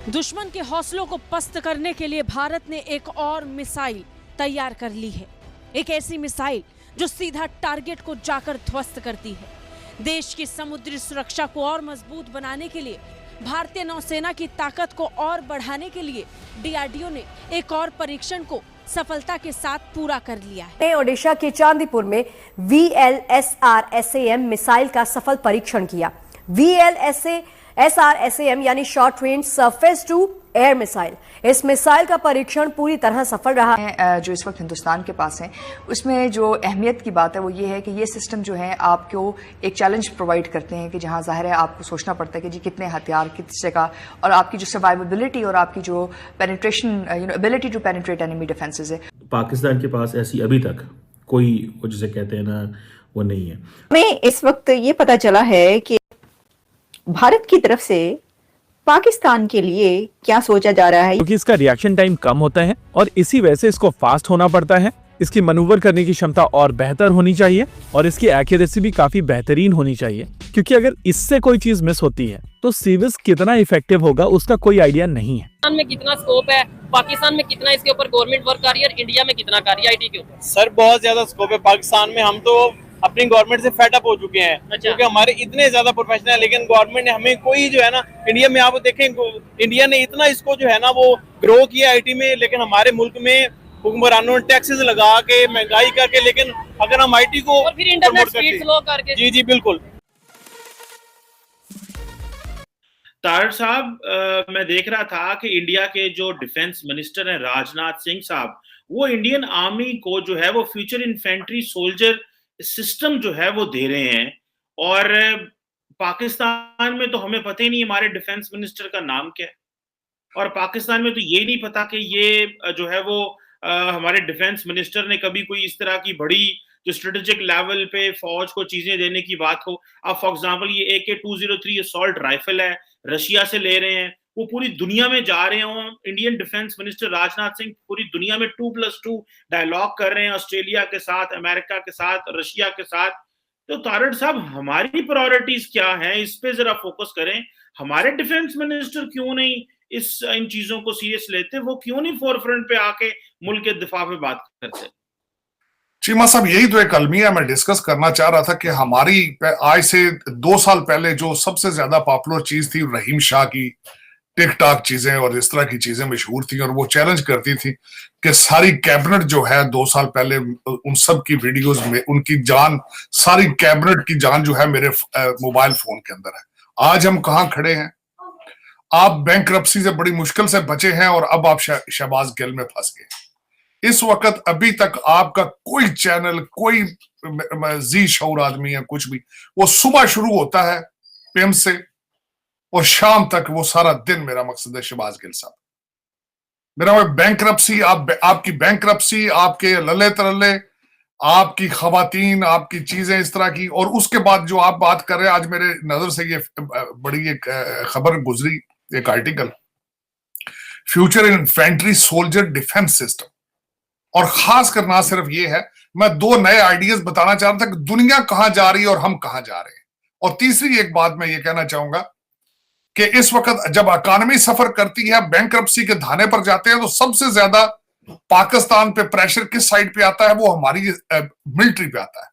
दुश्मन के हौसलों को पस्त करने के लिए भारत ने एक और मिसाइल तैयार कर ली है। एक ऐसी मिसाइल जो सीधा टारगेट को जाकर ध्वस्त करती है। देश की समुद्री सुरक्षा को और मजबूत बनाने के लिए, भारतीय नौसेना की ताकत को और बढ़ाने के लिए डीआरडीओ ने एक और परीक्षण को सफलता के साथ पूरा कर लिया है। ओडिशा के चांदीपुर में VLSRSAM मिसाइल का सफल परीक्षण किया। VLSRSAM यानी short range surface to air missile. इस मिसाइल का परीक्षण पूरी तरह सफल रहा है। जो इस वक्त हिंदुस्तान के पास है, उसमें जो अहमियत की बात है वो ये है कि ये सिस्टम जो है आपको एक चैलेंज प्रोवाइड करते हैं कि जहां जाहिर है आपको सोचना पड़ता है कि जी कितने हथियार किस जगह, और आपकी जो सर्वाइवेबिलिटी और आपकी जो penetration ability to penetrate enemy defences है। पाकिस्तान के पास ऐसी अभी तक कोई, जिसे कहते हैं ना, वो नहीं है। हमें इस वक्त ये पता चला है कि भारत की तरफ से पाकिस्तान के लिए क्या सोचा जा रहा है, क्योंकि इसका रिएक्शन टाइम कम होता है और इसी वजह से इसको फास्ट होना पड़ता है। इसकी मैन्यूवर करने की क्षमता और बेहतर होनी चाहिए और इसकी एक्यूरेसी भी काफी बेहतरीन होनी चाहिए, क्योंकि अगर इससे कोई चीज मिस होती है तो सीविस कितना इफेक्टिव होगा उसका कोई आइडिया नहीं है। पाकिस्तान में कितना स्कोप है, पाकिस्तान में कितना इसके ऊपर गवर्नमेंट वर्क कर रही है और इंडिया में कितना कर रही है आईटी के ऊपर? सर बहुत ज्यादा स्कोप है पाकिस्तान में। हम तो अपनी गवर्नमेंट से फेड अप हो चुके हैं। अच्छा। क्योंकि हमारे इतने ज्यादा प्रोफेशनल है, लेकिन गवर्नमेंट ने हमें कोई जो है ना, इंडिया में आप देखें, इंडिया ने इतना इसको जो है ना वो ग्रो किया आईटी में, लेकिन हमारे मुल्क में हुक्मरानों ने टैक्सेस लगा के महंगाई करके, लेकिन अगर हम आईटी को और फिर इंटरनेट स्पीड स्लो करके। जी जी बिल्कुल। तारड़ साहब, मैं देख रहा था कि इंडिया के जो डिफेंस मिनिस्टर हैं राजनाथ सिंह साहब, वो इंडियन आर्मी को जो है वो फ्यूचर इन्फेंट्री सोल्जर सिस्टम जो है वो दे रहे हैं। और पाकिस्तान में तो हमें पता ही नहीं हमारे डिफेंस मिनिस्टर का नाम क्या है, और पाकिस्तान में तो ये नहीं पता कि ये जो है वो हमारे डिफेंस मिनिस्टर ने कभी कोई इस तरह की बड़ी जो स्ट्रेटेजिक लेवल पे फौज को चीजें देने की बात हो। अब फॉर एग्जांपल ये AK-203 असॉल्ट राइफल है, रशिया से ले रहे हैं, वो पूरी दुनिया में जा रहे हैं। Indian defence minister Rajnath Singh पूरी दुनिया में 2+2 डायलॉग कर रहे हैं, ऑस्ट्रेलिया के साथ, अमेरिका के साथ, रशिया के साथ। तो तारड़ साहब, हमारी प्रायोरिटीज क्या हैं, इस पे जरा फोकस करें। हमारे डिफेंस मिनिस्टर क्यों नहीं इन चीजों को सीरियस लेते, वो क्यों नहीं फोरफ्रंट पे आके मुल्क के दिफा पे बात करते? चीमा साहब, यही तो एक अलमिया मैं डिस्कस करना चाह रहा था कि हमारी आज से 2 साल पहले जो सबसे ज्यादा पॉपुलर चीज थी रहीम शाह की टिकटॉक चीजें और इस तरह की चीजें मशहूर थी, और वो चैलेंज करती थी कि सारी कैबिनेट जो है 2 साल पहले उन सब की वीडियोस में उनकी जान, सारी कैबिनेट की जान जो है मेरे मोबाइल फोन के अंदर है। आज हम कहाँ खड़े हैं? आप बैंकरप्सी से बड़ी मुश्किल से बचे हैं और अब आप शहबाज गिल में फंस गए। इस वक्त अभी तक आपका कोई चैनल, कोई जी शऊर आदमी है, कुछ भी, वो सुबह शुरू होता है PM से और शाम तक वो सारा दिन मेरा मकसद है शहबाज गिल साहब। मेरा बैंकरप्सी, आपकी बैंकरप्सी, आपके लल्ले तरल्ले, आपकी खवातीन, आपकी चीजें इस तरह की, और उसके बाद जो आप बात कर रहे हैं, आज मेरे नजर से ये बड़ी एक खबर गुजरी, एक article, future infantry soldier defence system. और खासकर ना सिर्फ ये है, मैं 2 नए आइडियाज बताना चाह रहा था कि दुनिया कहां जा रही है और हम कहां जा रहे हैं। और तीसरी एक बात मैं ये कहना चाहूंगा कि इस वक्त जब इकॉनमी सफर करती है, बैंकरप्सी के धाने पर जाते हैं, तो सबसे ज्यादा पाकिस्तान पे प्रेशर किस साइड पे आता है? वो हमारी मिलिट्री पे आता है।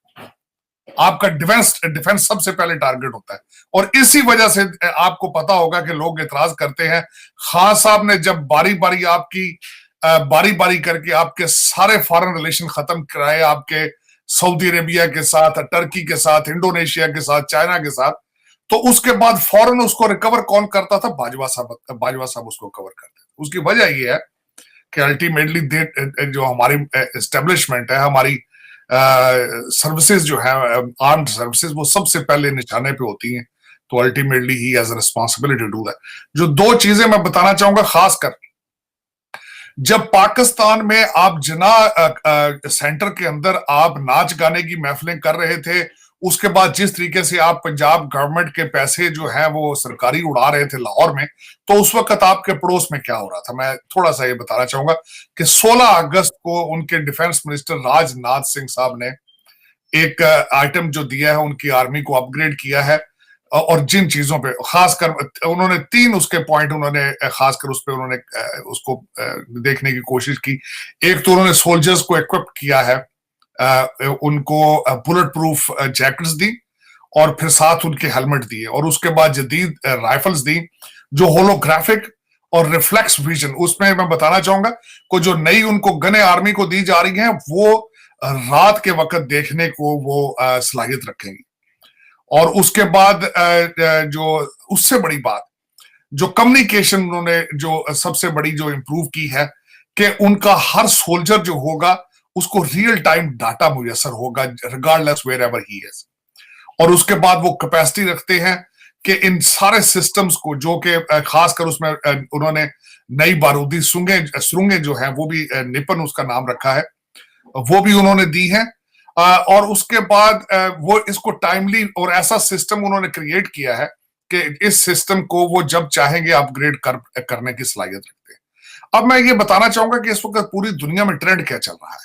आपका डिफेंस सबसे पहले टारगेट होता है। और इसी वजह से आपको पता होगा कि लोग इतराज करते हैं। खान साहब ने जब बारी बारी करके आपके सारे फॉरेन रिलेशन खत्म कराए, आपके सऊदी अरेबिया के साथ, टर्की के साथ, इंडोनेशिया के साथ, चाइना के साथ, तो उसके बाद फौरन उसको रिकवर कौन करता था? बाजवा साहब उसको कवर करते थे। उसकी वजह यह है कि अल्टीमेटली जो हमारी एस्टेब्लिशमेंट है, हमारी सर्विसेज जो है, आर्म्ड सर्विसेज, वो सबसे पहले निशाने पे होती हैं। तो ultimately he has responsibility to do that. जो 2 चीजें मैं बताना चाहूंगा, खासकर जब पाकिस्तान में आप सेंटर के अंदर आप नाच गाने की महफिलें कर रहे थे, उसके बाद जिस तरीके से आप पंजाब गवर्नमेंट के पैसे जो है वो सरकारी उड़ा रहे थे लाहौर में, तो उस वक्त आपके पड़ोस में क्या हो रहा था? मैं थोड़ा सा ये बताना चाहूंगा कि 16 अगस्त को उनके डिफेंस मिनिस्टर राजनाथ सिंह साहब ने एक आइटम जो दिया है, उनकी आर्मी को अपग्रेड किया है। और जिन चीजों पे खासकर उन्होंने 3 उसके पॉइंट उन्होंने खासकर उस पे उन्होंने उसको देखने की कोशिश की। एक तो उन्होंने सोल्जर्स को इक्विप किया है, उनको बुलेट प्रूफ जैकेट्स दी और फिर साथ उनके हेलमेट दिए, और उसके बाद जदीद राइफल्स दी जो होलोग्राफिक और रिफ्लेक्स विजन। उसमें मैं बताना चाहूंगा को जो नई उनको गने आर्मी को दी जा रही हैं वो रात के वक्त देखने को वो सलाहियत रखेंगी। और उसके बाद जो उससे बड़ी बात जो कम्युनिकेशन उन्होंने जो सबसे बड़ी जो इंप्रूव की है कि उनका हर सोल्जर जो होगा उसको रियल टाइम डाटा मुयसर होगा regardless wherever he is. और उसके बाद वो कैपेसिटी रखते हैं कि इन सारे सिस्टम्स को जो कि खासकर उसमें उन्होंने नई बारूदी सुरंगें जो है वो भी निपन उसका नाम रखा है, वो भी उन्होंने दी है। और उसके बाद वो इसको टाइमली और ऐसा सिस्टम उन्होंने क्रिएट किया है कि इस सिस्टम को वो जब चाहेंगे अपग्रेड करने की सलाहियत रखते हैं। अब मैं ये बताना चाहूंगा कि इस वक्त पूरी दुनिया में ट्रेंड क्या चल रहा है।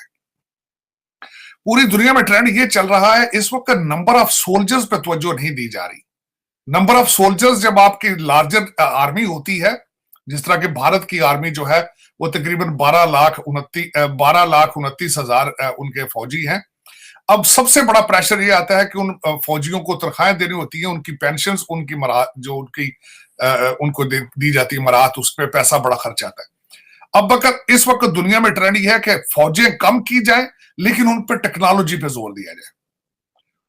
पूरी दुनिया में ट्रेंड ये चल रहा है इस वक्त नंबर ऑफ सोल्जर्स पे तवज्जो नहीं दी जा रही। नंबर ऑफ सोल्जर्स जब आपकी लार्जर आर्मी होती है, जिस तरह की भारत की आर्मी जो है वो तकरीबन 12,29,000 उनके फौजी हैं। अब सबसे बड़ा प्रेशर ये आता है कि उन फौजियों को तनख्वाहें देनी होती है, उनकी पेंशन, उनकी मराहत जो उनकी उनको दी जाती है मराहत, उस पर पैसा बड़ा खर्च आता है। अब अगर इस वक्त दुनिया में ट्रेंड ये है कि फौजें कम की जाए लेकिन उन पर टेक्नोलॉजी पे जोर दिया जाए,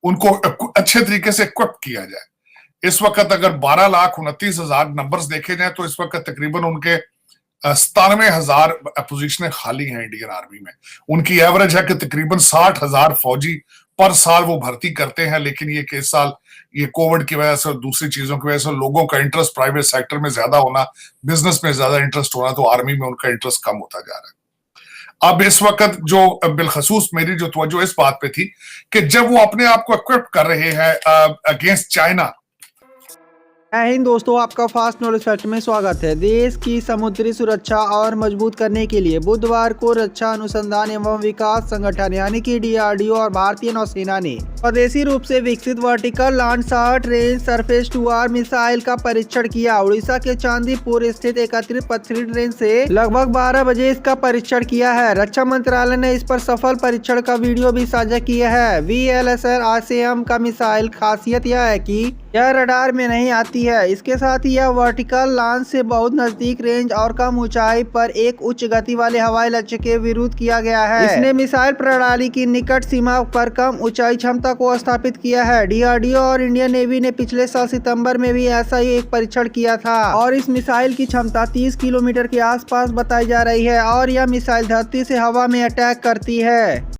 उनको अच्छे तरीके से इक्विप किया जाए। इस वक्त अगर 12,29,000 नंबर्स देखे जाए तो इस वक्त तकरीबन उनके 97,000 पोजीशनें खाली हैं इंडियन आर्मी में। उनकी एवरेज है कि तकरीबन 60,000 फौजी पर साल वो भर्ती करते हैं, लेकिन ये कि इस साल ये कोविड की वजह से और दूसरी चीजों की वजह से लोगों का इंटरेस्ट प्राइवेट सेक्टर में ज्यादा होना, बिजनेस में ज्यादा इंटरेस्ट होना, तो आर्मी में उनका इंटरेस्ट कम होता जा रहा है। अब इस वक्त जो बिलखसूस मेरी जो तवज्जो इस बात पे थी कि जब वो अपने आप को इक्विप कर रहे हैं अगेंस्ट चाइना। जय हिंद दोस्तों, आपका फास्ट नॉलेज फैक्ट में स्वागत है। देश की समुद्री सुरक्षा और मजबूत करने के लिए बुधवार को रक्षा अनुसंधान एवं विकास संगठन यानी कि DRDO और भारतीय नौसेना ने स्वदेशी रूप से विकसित vertical launch short range surface to air missile का परीक्षण किया। उड़ीसा के चांदीपुर स्थित एकत्रित पथरीन रेंज से लगभग 12 बजे इसका परीक्षण किया है। रक्षा मंत्रालय ने इस पर सफल परीक्षण का वीडियो भी साझा किया है। VLSR ICM का मिसाइल खासियत यह है कि यह रडार में नहीं आती है। इसके साथ ही यह वर्टिकल लॉन्च से बहुत नजदीक रेंज और कम ऊंचाई पर एक उच्च गति वाले हवाई लक्ष्य के विरुद्ध किया गया है। इसने मिसाइल प्रणाली की निकट सीमा पर कम ऊंचाई क्षमता को स्थापित किया है। DRDO और इंडियन नेवी ने पिछले साल सितंबर में भी ऐसा ही एक परीक्षण किया था और इस मिसाइल की क्षमता 30 किलोमीटर के आसपास बताई जा रही है और यह मिसाइल धरती से हवा में अटैक करती है।